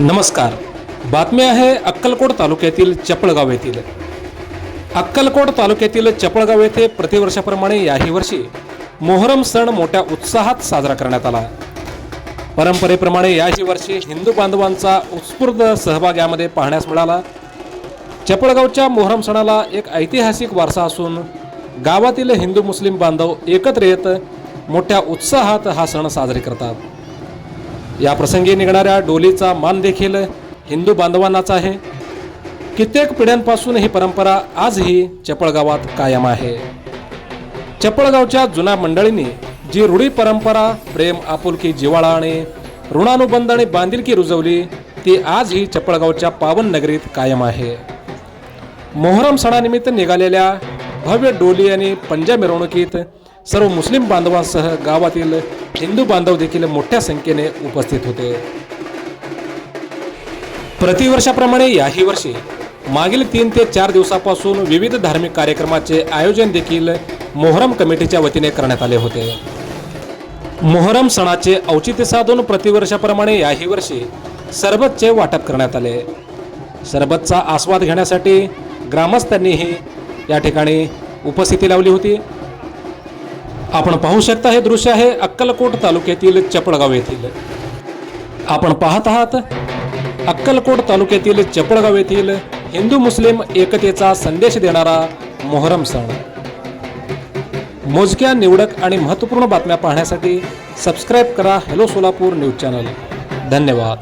नमस्कार. बातमी आहे अक्कलकोट तालुक्यातील चपळगाव येथील. अक्कलकोट तालुक्यातील चपळगाव येथे प्रतिवर्षाप्रमाणे याही वर्षी मोहरम सण मोठ्या उत्साहात साजरा करण्यात आला. परंपरेप्रमाणे याही वर्षी हिंदू बांधवांचा उत्स्फूर्त सहभाग यामध्ये पाहण्यास मिळाला. चपळगावच्या मोहरम सणाला एक ऐतिहासिक वारसा असून गावातील हिंदू मुस्लिम बांधव एकत्र येत मोठ्या उत्साहात हा सण साजरे करतात. या प्रसंगी निघणाऱ्या डोलीचा मान देखील हिंदू बांधवांनाच आहे. कित्येक पिढ्यांपासून ही परंपरा आजही चपळगावात कायम आहे. चपळगावच्या जुन्या मंडळींनी जी रूढी परंपरा, प्रेम, आपुलकी, जिव्हाळा आणि ऋणानुबंध आणि बांधिलकी रुजवली ती आजही चपळगावच्या पावन नगरीत कायम आहे. मोहरम सणानिमित्त निघालेल्या भव्य डोली आणि पंजा मिरवणुकीत सर्व मुस्लिम बांधवांसह गावातील हिंदू बांधव देखील मोठ्या संख्येने उपस्थित होते. प्रतिवर्षाप्रमाणे याही वर्षी मागील 3 ते 4 दिवसापासून विविध धार्मिक कार्यक्रमाचे आयोजन देखील मोहरम कमिटीच्या वतीने करण्यात आले होते. मोहरम सणाचे औचित्य साधून प्रतिवर्षाप्रमाणे याही वर्षी सरबतचे वाटप करण्यात आले. सरबतचा आस्वाद घेण्यासाठी ग्रामस्थांनीही या ठिकाणी उपस्थिती लावली होती. आपण पाहू शकता हे दृश्य आहे अक्कलकोट तालुक्यातील चपळगाव येथील. आपण पाहत आहात अक्कलकोट तालुक्यातील चपळगाव येथील हिंदू मुस्लिम एकतेचा संदेश देणारा मोहरम सण. मोजक्या, निवडक आणि महत्त्वपूर्ण बातम्या पाहण्यासाठी सबस्क्राईब करा हॅलो सोलापूर न्यूज चॅनल. धन्यवाद.